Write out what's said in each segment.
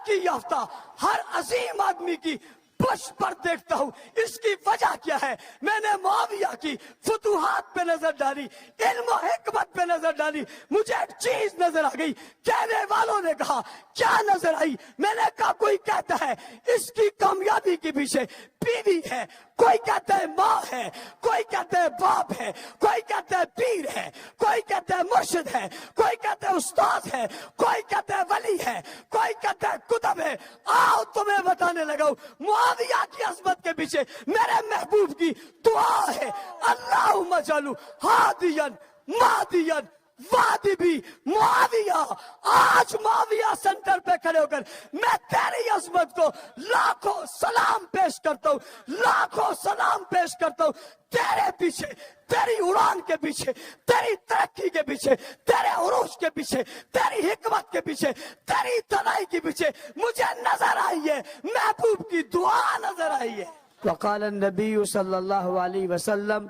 ترقی یافتہ ہر عظیم آدمی کی پشت پر دیکھتا ہوں. اس کی وجہ کیا ہے؟ میں نے معاویہ کی فتوحات پہ نظر ڈالی, علم و حکمت پہ نظر ڈالی, مجھے ایک چیز نظر آ گئی. کہنے والوں نے کہا کیا نظر آئی؟ میں نے کہا کوئی کہتا ہے اس کی کامیابی کے پیچھے بیوی ہے, کوئی کہتا ہے ماں ہے, کوئی کہتا ہے باپ ہے, کوئی کہتا ہے پیر ہے, کوئی کہتا ہے مرشد ہے, کوئی کہتا ہے استاد ہے, کوئی کہتا ہے ولی ہے, کوئی کہتا ہے کتب ہے. آؤ تمہیں بتانے لگا ہوں, معاویہ کی عظمت کے پیچھے میرے محبوب کی دعا ہے, اللہم اجعلہ ہادیا مہدیا وادبی معاویہ. آج معاویہ سینٹر پہ کھڑے ہو کر میں تیری عظمت کو لاکھوں سلام پیش کرتا ہوں, لاکھوں سلام پیش کرتا ہوں. تیرے پیچھے, تیری اڑان کے پیچھے, تیری ترقی کے پیچھے, تیرے عروج کے پیچھے, تیری حکمت کے پیچھے, تیری تنائی کے پیچھے مجھے نظر آئی ہے, محبوب کی دعا نظر آئی ہے. وقال النبی صلی اللہ علیہ وسلم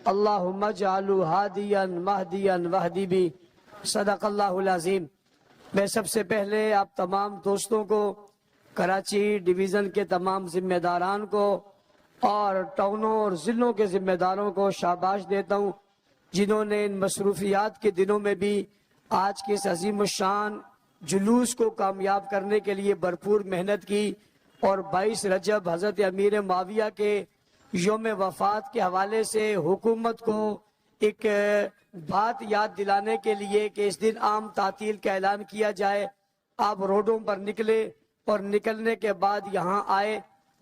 اللہم اجعلہ ہادیا مہدیا واہدی بی. صدق اللہ العظیم. میں سب سے پہلے آپ تمام دوستوں کو, کراچی ڈویژن کے تمام ذمہ داران کو اور ٹاؤنوں اور ضلعوں کے ذمہ داروں کو شاباش دیتا ہوں, جنہوں نے ان مصروفیات کے دنوں میں بھی آج کے اس عظیم الشان جلوس کو کامیاب کرنے کے لیے بھرپور محنت کی. اور 22 رجب حضرت امیر معاویہ کے یوم وفات کے حوالے سے حکومت کو ایک بات یاد دلانے کے لیے کہ اس دن عام تعطیل کا اعلان کیا جائے, آپ روڈوں پر نکلے اور نکلنے کے بعد یہاں آئے.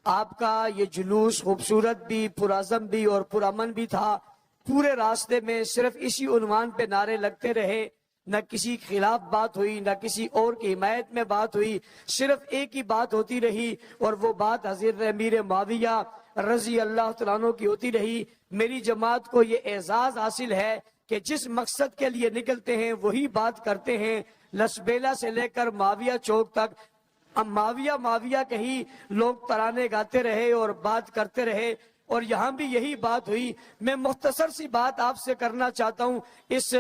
آپ کا یہ جلوس خوبصورت بھی, پرعزم بھی اور پرامن بھی تھا. پورے راستے میں صرف اسی عنوان پہ نعرے لگتے رہے, نہ کسی خلاف بات ہوئی, نہ کسی اور کی حمایت میں بات ہوئی, صرف ایک ہی بات ہوتی رہی, اور وہ بات حضرت امیر معاویہ رضی اللہ تعالیٰ عنہ کی ہوتی رہی. میری جماعت کو یہ اعزاز حاصل ہے کہ جس مقصد کے لیے نکلتے ہیں وہی بات کرتے ہیں. لسبیلا سے لے کر معاویہ چوک تک اب معاویہ معاویہ کہیں لوگ ترانے گاتے رہے اور بات کرتے رہے, اور یہاں بھی یہی بات ہوئی. میں مختصر سی بات آپ سے کرنا چاہتا ہوں اس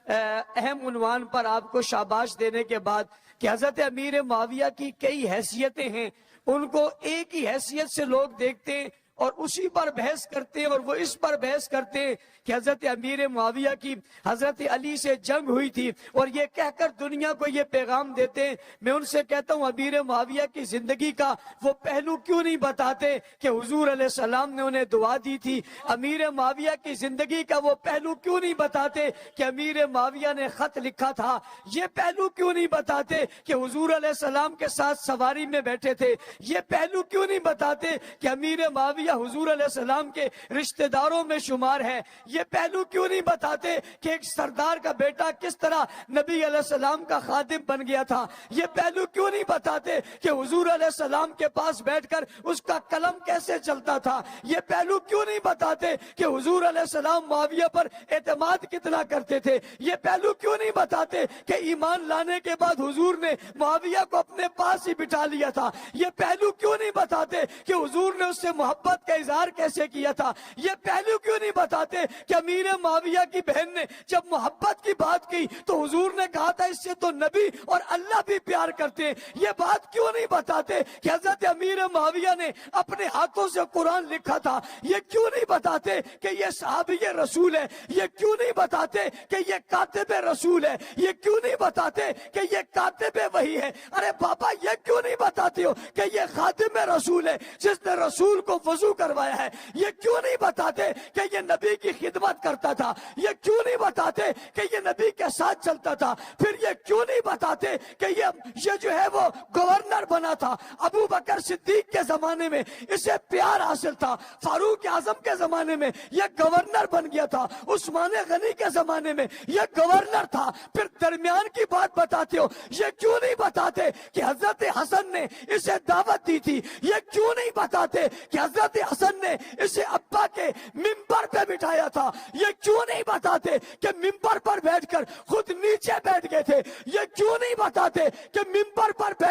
اہم عنوان پر آپ کو شاباش دینے کے بعد کہ حضرت امیر معاویہ کی کئی حیثیتیں ہیں, ان کو ایک ہی حیثیت سے لوگ دیکھتے ہیں اور اسی پر بحث کرتے ہیں, اور وہ اس پر بحث کرتے ہیں کہ حضرت امیر معاویہ کی حضرت علی سے جنگ ہوئی تھی, اور یہ کہہ کر دنیا کو یہ پیغام دیتے ہیں. میں ان سے کہتا ہوں امیر معاویہ کی زندگی کا وہ پہلو کیوں نہیں بتاتے کہ حضور علیہ السلام نے انہیں دعا دی تھی؟ امیر معاویہ کی زندگی کا وہ پہلو کیوں نہیں بتاتے کہ امیر معاویہ نے خط لکھا تھا؟ یہ پہلو کیوں نہیں بتاتے کہ حضور علیہ السلام کے ساتھ سواری میں بیٹھے تھے؟ یہ پہلو کیوں نہیں بتاتے کہ امیر معاویہ حضور علیہ السلام کے رشتہ داروں میں شمار ہے؟ یہ پہلو کیوں نہیں بتاتے کہ ایک سردار کا بیٹا کس طرح نبی علیہ السلام کا خادم بن گیا تھا؟ یہ پہلو کیوں نہیں بتاتے کہ حضور علیہ السلام کے پاس بیٹھ کر اس کا قلم کیسے چلتا تھا؟ یہ پہلو کیوں نہیں بتاتے کہ حضور علیہ السلام معاویہ پر اعتماد کتنا کرتے تھے؟ یہ پہلو کیوں نہیں بتاتے کہ ایمان لانے کے بعد حضور نے معاویہ کو اپنے پاس ہی بٹھا لیا تھا؟ یہ پہلو کیوں نہیں بتاتے کہ حضور نے اس سے محبت کا اظہار کیسے کیا تھا؟ یہ پہلو کیوں نہیں بتاتے کہ امیر معاویہ کی بہن نے جب محبت کی بات کی تو حضور نے کہا تھا اس سے تو نبی اور اللہ بھی پیار کرتے ہیں؟ یہ بات کیوں نہیں بتاتے کہ حضرت امیر معاویہ نے اپنے ہاتھوں سے قرآن لکھا تھا؟ یہ کیوں نہیں بتاتے کہ یہ صحابی رسول ہے؟ یہ کیوں نہیں بتاتے کہ یہ کاتب رسول ہے؟ یہ کیوں نہیں بتاتے کہ یہ کاتب وحی ہے؟ ارے بابا یہ کیوں نہیں بتاتے ہو کہ یہ خادم رسول ہے جس نے رسول کو وضو کروایا ہے؟ یہ کیوں نہیں بتاتے کہ یہ نبی کی خدمت کرتا تھا؟ یہ کیوں نہیں بتاتے کہ یہ نبی کے ساتھ چلتا تھا؟ پھر یہ کیوں نہیں بتاتے کہ یہ جو ہے وہ گورنر بنا تھا؟ ابو بکر صدیق کے زمانے میں اسے پیار حاصل تھا, فاروق اعظم کے زمانے میں یہ گورنر بن گیا تھا, عثمان غنی کے زمانے میں یہ گورنر تھا. پھر درمیان کی بات بتاتے ہو. یہ کیوں نہیں بتاتے کہ حضرت حسن نے اسے دعوت دی تھی؟ یہ کیوں نہیں بتاتے کہ حضرت حسن نے اسے ابا کے ممبر پہ بٹھایا تھا؟ یہ کیوں نہیں بتاتے کہ ممبر پر بیٹھ کر خود نیچے بیٹھ گئے تھے؟ یہ کیوں نہیں بتاتے کہ ممبر پر بیٹھ